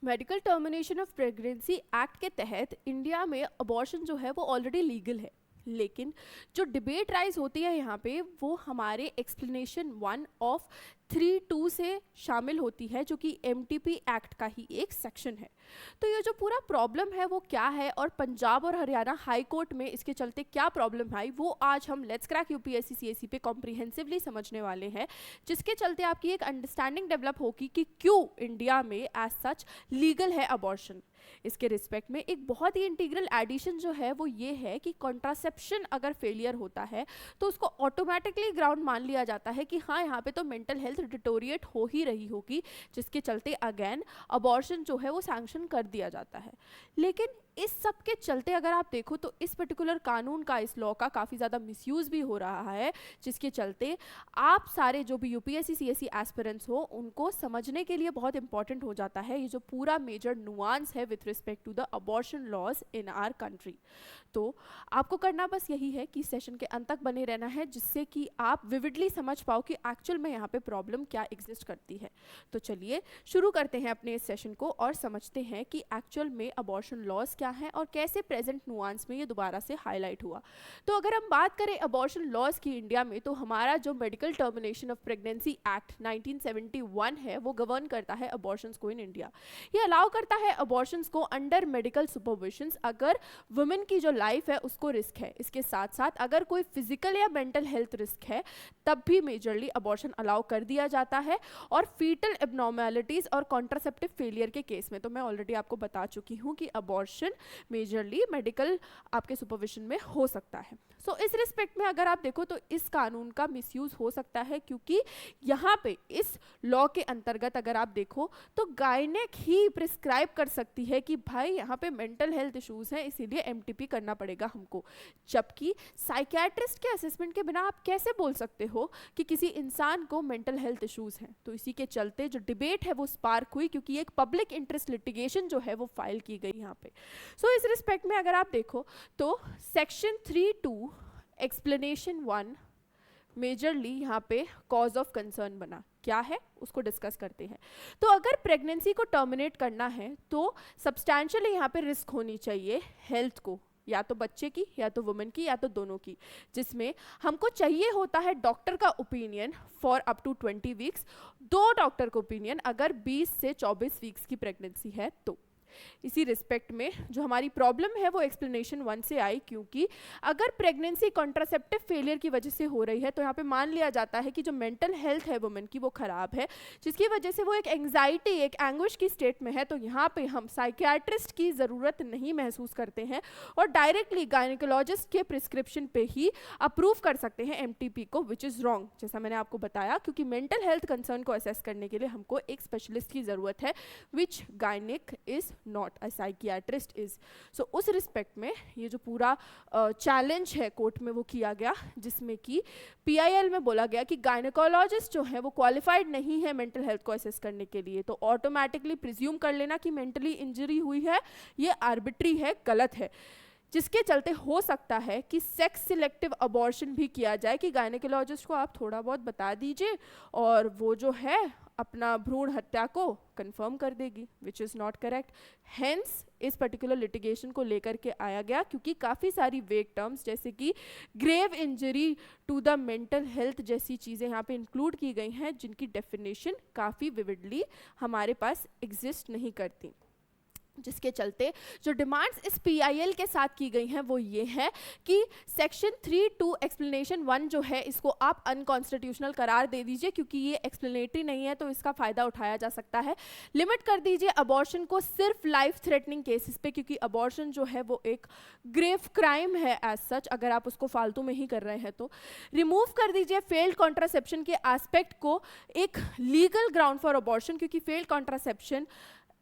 Medical termination of pregnancy act के तहत India में अबॉर्शन जो है वो ऑलरेडी लीगल है, लेकिन जो डिबेट राइज होती है यहाँ पे वो हमारे एक्सप्लेनेशन 1 ऑफ 3(2) से शामिल होती है, जो कि एमटीपी एक्ट का ही एक सेक्शन है। तो ये जो पूरा प्रॉब्लम है वो क्या है और पंजाब और हरियाणा हाई कोर्ट में इसके चलते क्या प्रॉब्लम आई, वो आज हम लेट्स क्रैक यूपीएससी सीएससी पे कॉम्प्रिहेंसिवली समझने वाले हैं, जिसके चलते आपकी एक अंडरस्टैंडिंग डेवलप होगी कि क्यों इंडिया में एज सच लीगल है अबॉर्शन। इसके रिस्पेक्ट में एक बहुत ही इंटीग्रल एडिशन जो है वो ये है कि कॉन्ट्रासेप्शन अगर फेलियर होता है तो उसको ऑटोमेटिकली ग्राउंड मान लिया जाता है कि हाँ यहाँ पे तो मेंटल हेल्थ डिटोरिएट हो ही रही होगी, जिसके चलते अगेन अबॉर्शन जो है वो सैंक्शन कर दिया जाता है। लेकिन इस सब के चलते अगर आप देखो तो इस पर्टिकुलर कानून का, इस लॉ का काफ़ी ज़्यादा मिसयूज़ भी हो रहा है, जिसके चलते आप सारे जो भी यूपीएससी सीएससी एस्पिरेंट्स हो उनको समझने के लिए बहुत इंपॉर्टेंट हो जाता है ये जो पूरा मेजर नुआंस है with respect to the abortion laws in our country. तो आपको करना बस यही है कि सेशन के अंत तक बने रहना है, जिससे कि आप विविडली समझ पाओ कि एक्चुअल में यहाँ पे प्रॉब्लम क्या एग्जिस्ट करती है। तो चलिए शुरू करते हैं अपने इस सेशन को और समझते हैं कि एक्चुअल में अबॉर्शन लॉज क्या है और कैसे प्रेजेंट नुआंस में ये दोबारा से हाईलाइट हुआ। तो अगर हम बात करें अबॉर्शन लॉज की इंडिया में, तो हमारा जो medical termination of pregnancy act 1971 है वो गवर्न करता है अबॉर्शंस को इन इंडिया। ये अलाउ करता है अबॉर्शंस को अंडर मेडिकल सुपरविजन अगर वुमेन की जो लाइफ है उसको रिस्क है। इसके साथ साथ अगर कोई फिजिकल या मेंटल हेल्थ रिस्क है तब भी मेजरली अबॉर्शन अलाउ कर दिया जाता है। और फीटल एबनॉर्मेलिटीज और कॉन्ट्रासेप्टिव फेलियर के केस में तो मैं ऑलरेडी आपको बता चुकी हूँ कि अबॉर्शन मेजरली मेडिकल आपके सुपरविजन में हो सकता है। सो इस रिस्पेक्ट में अगर आप देखो तो इस कानून का मिसयूज हो सकता है, क्योंकि यहाँ पे इस लॉ के अंतर्गत अगर आप देखो तो गायनेक ही प्रिस्क्राइब कर सकती है कि भाई यहाँ पे मेंटल हेल्थ इश्यूज हैं इसीलिए एमटीपी करना पड़ेगा हमको, जबकि साइकियाट्रिस्ट के असेसमेंट के बिना आप कैसे बोल सकते हो कि किसी इंसान को मेंटल हेल्थ इश्यूज हैं। तो इसी के चलते जो डिबेट है वो स्पार्क हुई, क्योंकि एक पब्लिक इंटरेस्ट लिटिगेशन जो है वो फाइल की गई यहाँ पे। सो इस रिस्पेक्ट में अगर आप देखो तो सेक्शन 3(2) एक्सप्लेनेशन 1 मेजरली यहाँ पे कॉज ऑफ कंसर्न बना, क्या है उसको डिस्कस करते हैं। तो अगर प्रेगनेंसी को टर्मिनेट करना है तो सब्सटैंशियली यहाँ पे रिस्क होनी चाहिए हेल्थ को, या तो बच्चे की या तो वुमेन की या तो दोनों की, जिसमें हमको चाहिए होता है डॉक्टर का opinion for up to 20 weeks, 2 doctor का ओपिनियन अगर 20 से 24 वीक्स की प्रेगनेंसी है तो। इसी रिस्पेक्ट में जो हमारी प्रॉब्लम है वो एक्सप्लेनेशन 1 से आई, क्योंकि अगर प्रेगनेंसी कॉन्ट्रासेप्टिव फेलियर की वजह से हो रही है तो यहाँ पे मान लिया जाता है कि जो मेंटल हेल्थ है वुमेन की वो खराब है, जिसकी वजह से वो एक एंग्जाइटी, एक एंग्विश की स्टेट में है। तो यहाँ पे हम साइकियाट्रिस्ट की ज़रूरत नहीं महसूस करते हैं और डायरेक्टली गायनेकोलॉजिस्ट के प्रिस्क्रिप्शन पे ही अप्रूव कर सकते हैं एमटीपी को, विच इज़ रॉन्ग, जैसा मैंने आपको बताया, क्योंकि मेंटल हेल्थ कंसर्न को असेस करने के लिए हमको एक स्पेशलिस्ट की ज़रूरत है, which gynaec is not a psychiatrist is. So उस रिस्पेक्ट में ये जो पूरा चैलेंज है कोर्ट में वो किया गया, जिसमें कि पीआईएल में बोला गया कि गायनेकोलॉजिस्ट जो है वो क्वालिफाइड नहीं है मेंटल हेल्थ को असेस करने के लिए। तो ऑटोमेटिकली प्रिज्यूम कर लेना कि मेंटली इंजरी हुई है ये आर्बिट्री है, गलत है, जिसके चलते हो सकता है कि सेक्स सिलेक्टिव अबॉर्शन भी किया जाए कि गायनेकोलॉजिस्ट को आप थोड़ा बहुत बता दीजिए और वो जो है अपना भ्रूण हत्या को कंफर्म कर देगी, which is not correct. Hence इस पर्टिकुलर लिटिगेशन को लेकर के आया गया, क्योंकि काफ़ी सारी वेग टर्म्स जैसे कि grave injury to the mental health जैसी चीज़ें यहाँ पे इंक्लूड की गई हैं, जिनकी डेफिनेशन काफ़ी विविडली हमारे पास एग्जिस्ट नहीं करती, जिसके चलते जो डिमांड्स इस पीआईएल के साथ की गई हैं वो ये है कि सेक्शन 3(2) एक्सप्लेनेशन 1 जो है इसको आप अनकॉन्स्टिट्यूशनल करार दे दीजिए, क्योंकि ये एक्सप्लेनेटरी नहीं है तो इसका फ़ायदा उठाया जा सकता है। लिमिट कर दीजिए अबॉर्शन को सिर्फ लाइफ थ्रेटनिंग केसेस पे, क्योंकि अबॉर्शन जो है वो एक ग्रेव क्राइम है एज सच, अगर आप उसको फालतू में ही कर रहे हैं तो। रिमूव कर दीजिए फेल्ड कॉन्ट्रासेप्शन के एस्पेक्ट को एक लीगल ग्राउंड फॉर अबॉर्शन, क्योंकि फेल्ड कॉन्ट्रासेप्शन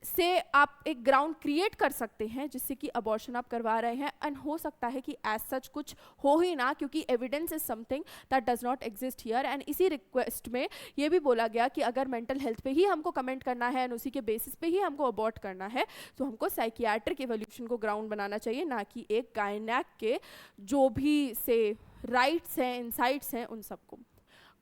से आप एक ग्राउंड क्रिएट कर सकते हैं जिससे कि अबॉर्शन आप करवा रहे हैं, एंड हो सकता है कि एज सच कुछ हो ही ना, क्योंकि evidence is something that does not exist here. And इसी रिक्वेस्ट में ये भी बोला गया कि अगर मेंटल हेल्थ पे ही हमको कमेंट करना है एंड उसी के बेसिस पे ही हमको अबॉर्ट करना है तो हमको साइकियाट्रिक एवोल्यूशन को ग्राउंड बनाना चाहिए, ना कि एक गायनेक के जो भी से राइट्स हैं, इनसाइट्स हैं, उन सबको।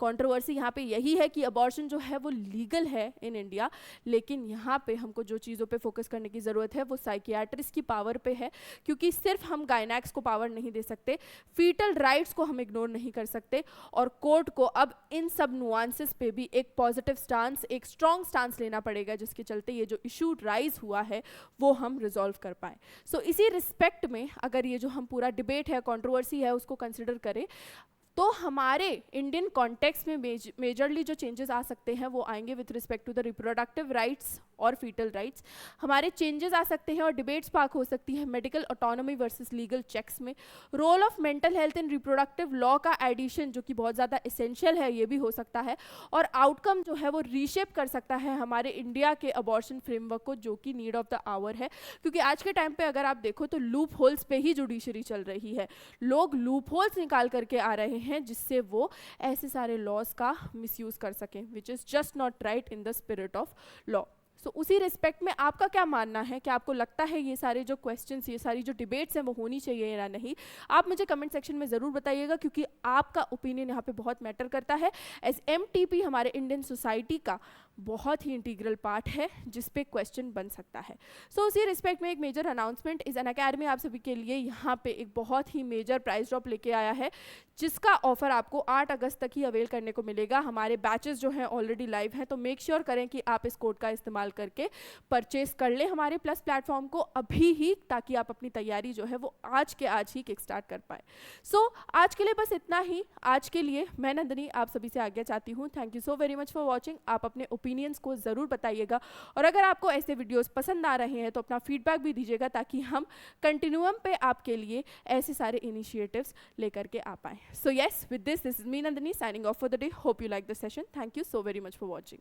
कंट्रोवर्सी यहाँ पे यही है कि अबॉर्शन जो है वो लीगल है इन इंडिया, लेकिन यहाँ पे हमको जो चीज़ों पे फोकस करने की ज़रूरत है वो साइकियाट्रिस्ट की पावर पे है, क्योंकि सिर्फ हम गायनैक्स को पावर नहीं दे सकते, फीटल राइट्स को हम इग्नोर नहीं कर सकते, और कोर्ट को अब इन सब नुआंसेस पे भी एक पॉजिटिव स्टांस, एक स्ट्रॉन्ग स्टांस लेना पड़ेगा, जिसके चलते ये जो इशू राइज हुआ है वो हम रिजॉल्व कर पाए। सो इसी रिस्पेक्ट में अगर ये जो हम पूरा डिबेट है, कंट्रोवर्सी है, उसको कंसिडर करें, तो हमारे इंडियन कॉन्टेक्स्ट में मेजरली जो चेंजेस आ सकते हैं वो आएंगे with respect to the reproductive rights और फीटल राइट्स। हमारे चेंजेस आ सकते हैं और डिबेट स्पार्क हो सकती है medical autonomy versus legal checks में। Role of mental health in reproductive law का एडिशन जो कि बहुत ज़्यादा इसेंशियल है, ये भी हो सकता है, और आउटकम जो है वो रीशेप कर सकता है हमारे इंडिया के अबॉर्शन फ्रेमवर्क को, जो कि नीड ऑफ द आवर है। क्योंकि आज के टाइम पे अगर आप देखो तो लूप होल्स पे ही जुडिशरी चल रही है, लोग लूप होल्स निकाल करके आ रहे हैं जिससे वो ऐसे सारे लॉज का मिसयूज कर सकें, which is just not right in the spirit of law. So उसी रिस्पेक्ट में आपका क्या मानना है? क्या आपको लगता है ये सारे जो क्वेश्चंस, ये सारी जो डिबेट्स हैं वो होनी चाहिए या नहीं? आप मुझे कमेंट सेक्शन में ज़रूर बताइएगा, क्योंकि आपका ओपिनियन यहाँ पे बहुत मैटर करता है। एज MTP हमारे इंडियन सोसाइटी का बहुत ही इंटीग्रल पार्ट है जिस पे क्वेश्चन बन सकता है। सो उसी रिस्पेक्ट में एक मेजर अनाउंसमेंट, इस अनअकैडमी आप सभी के लिए यहाँ पे एक बहुत ही मेजर प्राइस ड्रॉप लेके आया है, जिसका ऑफर आपको 8 अगस्त तक ही अवेल करने को मिलेगा। हमारे बैचेस जो हैं ऑलरेडी लाइव हैं, तो मेक श्योर करें कि आप इस कोड का इस्तेमाल करके परचेस कर लें हमारे प्लस प्लेटफॉर्म को अभी ही, ताकि आप अपनी तैयारी जो है वो आज के आज ही किक स्टार्ट कर पाए। सो आज के लिए बस इतना ही। आज के लिए मैं नंदिनी आप सभी से आज्ञा चाहती हूँ। Thank you so very much for watching. आप अपने ओपिनियंस को ज़रूर बताइएगा, और अगर आपको ऐसे वीडियोस पसंद आ रहे हैं तो अपना फीडबैक भी दीजिएगा, ताकि हम कंटिन्यूम पे आपके लिए ऐसे सारे इनिशिएटिव्स लेकर के आ पाएँ। So yes, with this is me Nandini signing off for the day. Hope you like the session. Thank you so very much for watching.